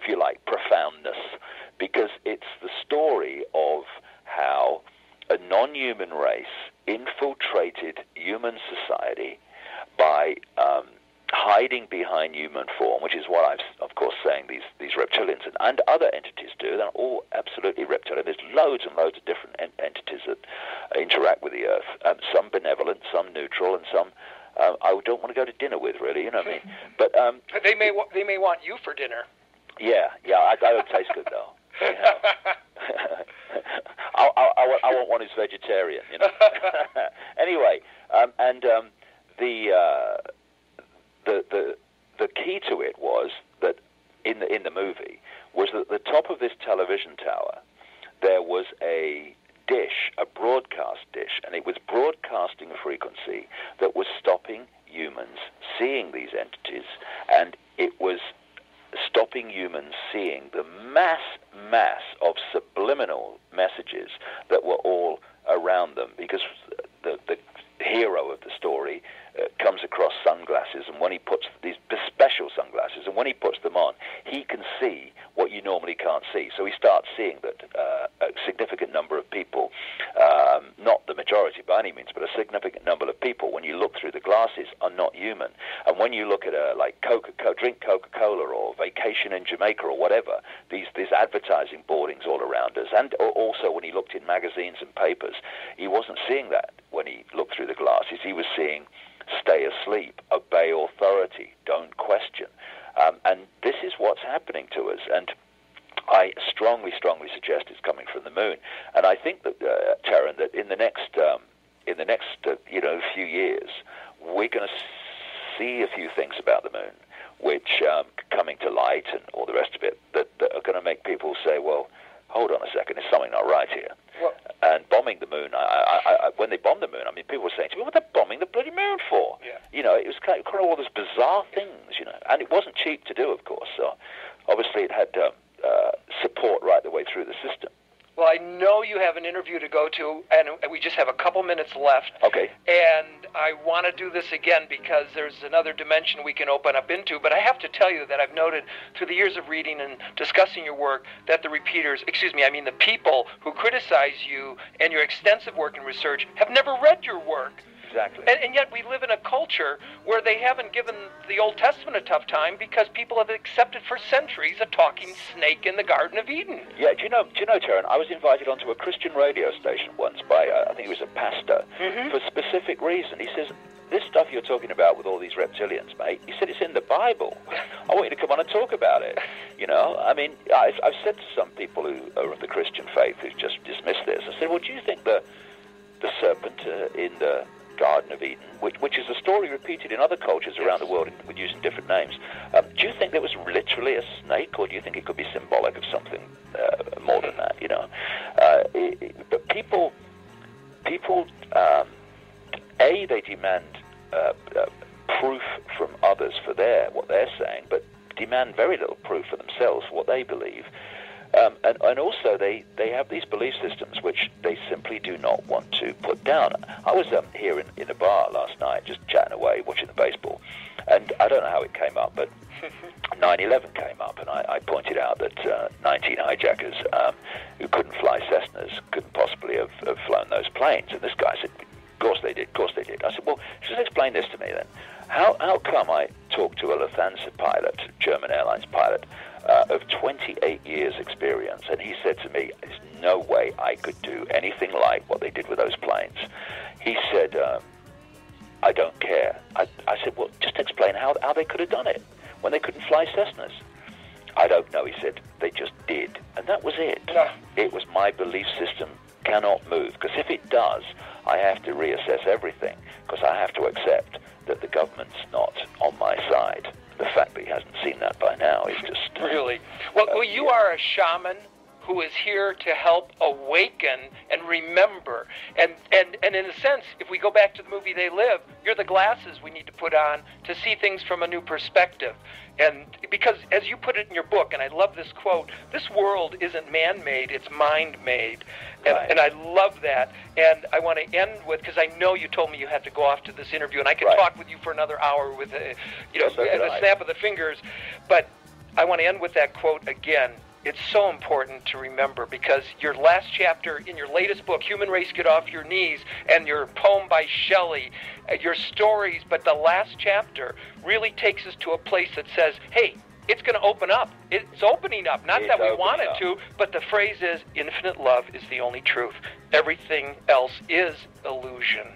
if you like, profoundness, because it's the story of how a non-human race infiltrated human society by hiding behind human form, which is what I'm, of course, saying these reptilians and other entities do. They're all absolutely reptilian. There's loads and loads of different entities that interact with the Earth, some benevolent, some neutral, and some I don't want to go to dinner with, really, you know what I mean? But they may want you for dinner. Yeah, I don't taste good, though. You know? I want one who's vegetarian, you know. Anyway, the key to it was that in the movie was that at the top of this television tower there was a dish, a broadcast dish, and it was broadcasting a frequency that was stopping humans seeing these entities, and it was stopping humans seeing the mass of subliminal messages that were all around them, because the hero of the story comes across sunglasses, and when he puts these special sunglasses, and when he puts them on, he can see what you normally can't see. So he starts seeing that a significant number of people, not the majority by any means, but a significant number of people, when you look through the glasses, are not human. And when you look at drink Coca-Cola or vacation in Jamaica or whatever, these advertising boardings all around us, and also when he looked in magazines and papers, he wasn't seeing that when he looked through the glasses. He was seeing stay asleep, obey authority, don't question. And this is what's happening to us. And I strongly suggest it's coming from the moon. And I think that, Terran, that in the next few years, we're going to see a few things about the moon, which coming to light and all the rest of it, that are going to make people say, well, hold on a second, there's something not right here. Well, and bombing the moon, when they bombed the moon, I mean, people were saying to me, what are they bombing the bloody moon for? Yeah. You know, it was kind of all these bizarre things, you know, and it wasn't cheap to do, of course, so obviously it had support right the way through the system. Well, I know you have an interview to go to, and we just have a couple minutes left. Okay. And I want to do this again because there's another dimension we can open up into. But I have to tell you that I've noted through the years of reading and discussing your work that the people who criticize you and your extensive work and research have never read your work. Exactly. And yet we live in a culture where they haven't given the Old Testament a tough time because people have accepted for centuries a talking snake in the Garden of Eden. Yeah, do you know, Terran, I was invited onto a Christian radio station once by, I think he was a pastor, for a specific reason. He says, this stuff you're talking about with all these reptilians, mate, he said it's in the Bible. I want you to come on and talk about it. You know, I mean, I've said to some people who are of the Christian faith who just dismiss this, I said, well, do you think the serpent in the Garden of Eden, which is a story repeated in other cultures around the world with using different names, do you think there was literally a snake, or do you think it could be symbolic of something more than that? You know, but people, they demand proof from others for what they're saying, but demand very little proof for themselves for what they believe. And also they have these belief systems which they simply do not want to put down. I was here in a bar last night just chatting away, watching the baseball, and I don't know how it came up, but 9/11 came up, and I pointed out that 19 hijackers who couldn't fly Cessnas couldn't possibly have flown those planes, and this guy said, of course they did. I said, well, just explain this to me then. How come I talked to a Lufthansa pilot, German Airlines pilot, of 28 years experience, and he said to me, there's no way I could do anything like what they did with those planes. He said, I don't care. I said, well, just explain how they could have done it when they couldn't fly Cessnas. I don't know, he said, they just did. And that was it. Yeah. It was my belief system cannot move, because if it does, I have to reassess everything, because I have to accept that the government's not on my side. The fact that he hasn't seen that by now is just... Really? Well, you are a shaman who is here to help awaken and remember. And in a sense, if we go back to the movie They Live, you're the glasses we need to put on to see things from a new perspective. And because, as you put it in your book, and I love this quote, this world isn't man-made, it's mind-made. Right. And I love that. And I want to end with, because I know you told me you had to go off to this interview, and I could Right. talk with you for another hour with a So snap of the fingers. But I want to end with that quote again. It's so important to remember, because your last chapter in your latest book, Human Race Get Off Your Knees, and your poem by Shelley, your stories, but the last chapter really takes us to a place that says, hey, it's going to open up. It's opening up. Not that we want it to, but the phrase is, infinite love is the only truth. Everything else is illusion.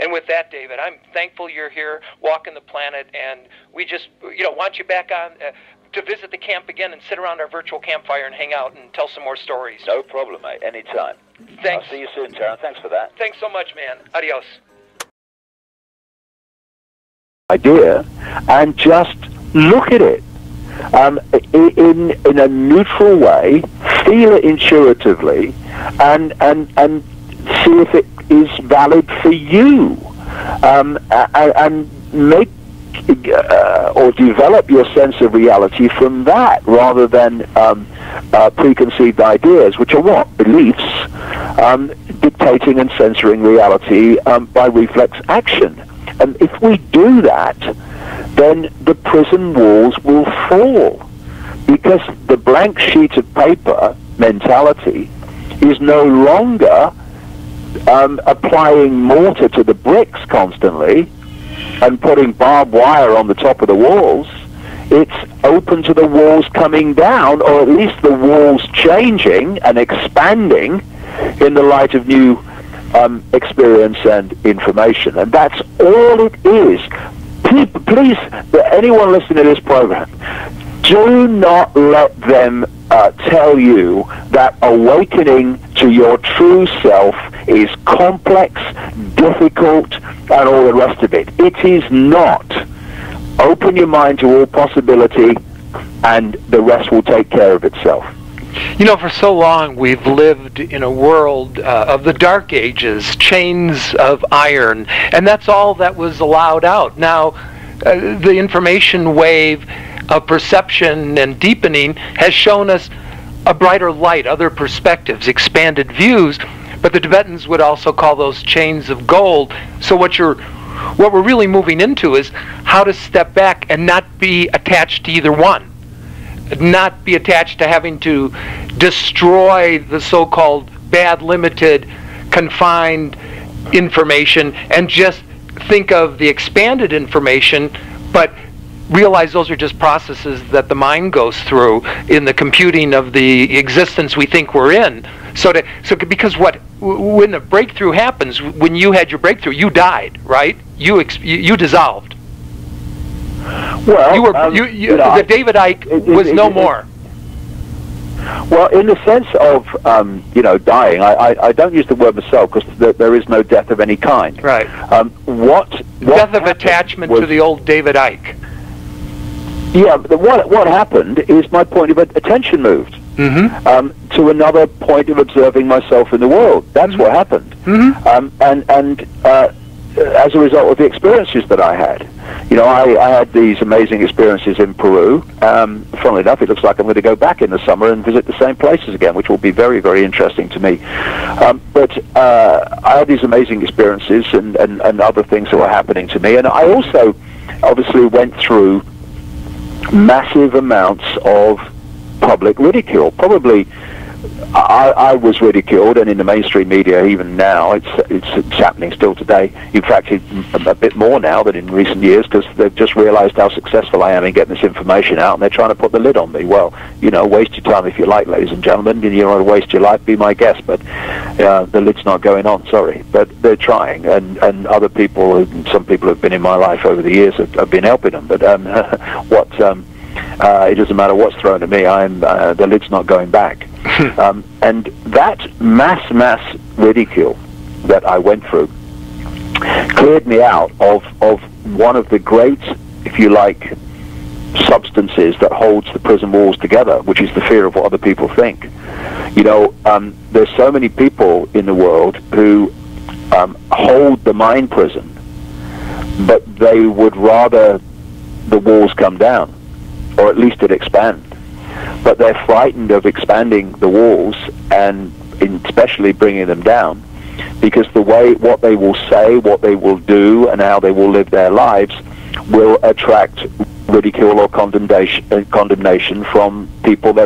And with that, David, I'm thankful you're here walking the planet, and we just, want you back on to visit the camp again and sit around our virtual campfire and hang out and tell some more stories. No problem, mate. Anytime. Thanks. I'll see you soon, Terran. Thanks for that. Thanks so much, man. Adios. Idea, and just look at it in a neutral way, feel it intuitively, and see if it is valid for you, and make or develop your sense of reality from that, rather than preconceived ideas, which are what? Beliefs, dictating and censoring reality by reflex action. And if we do that, then the prison walls will fall, because the blank sheet of paper mentality is no longer applying mortar to the bricks constantly and putting barbed wire on the top of the walls. It's open to the walls coming down, or at least the walls changing and expanding in the light of new experience and information. And that's all it is. Please, anyone listening to this program, do not let them tell you that awakening to your true self is complex, difficult, and all the rest of it. It is not. Open your mind to all possibility, and the rest will take care of itself. For so long we've lived in a world of the Dark Ages, chains of iron, and that's all that was allowed out. Now, the information wave of perception and deepening has shown us a brighter light, other perspectives, expanded views, but the Tibetans would also call those chains of gold. So what we're really moving into is how to step back and not be attached to either one. Not be attached to having to destroy the so-called bad, limited, confined information, and just think of the expanded information, but realize those are just processes that the mind goes through in the computing of the existence we think we're in. Because when a breakthrough happens, when you had your breakthrough, you died, right? You dissolved. Well, the David Icke was no more. Well, in the sense of dying, I don't use the word myself, because there is no death of any kind. Right. Death of attachment to the old David Icke. Yeah, but what happened is my point of attention moved to another point of observing myself in the world. That's what happened. And as a result of the experiences that I had. I had these amazing experiences in Peru. Funnily enough, it looks like I'm going to go back in the summer and visit the same places again, which will be very, very interesting to me. But I had these amazing experiences and other things that were happening to me. And I also obviously went through massive amounts of public ridicule. Probably I was ridiculed, and in the mainstream media even now, it's happening still today. In fact, a bit more now than in recent years, because they've just realized how successful I am in getting this information out, and they're trying to put the lid on me. Well, waste your time if you like, ladies and gentlemen. You want to waste your life, be my guest, but the lid's not going on, sorry. But they're trying, and other people, some people who've been in my life over the years have been helping them, but it doesn't matter what's thrown at me, the lid's not going back. And that mass ridicule that I went through cleared me out of one of the great, if you like, substances that holds the prison walls together, which is the fear of what other people think. There's so many people in the world who hold the mind prison, but they would rather the walls come down, or at least it expand. But they're frightened of expanding the walls, and especially bringing them down, because what they will say, what they will do, and how they will live their lives will attract ridicule or condemnation from people they're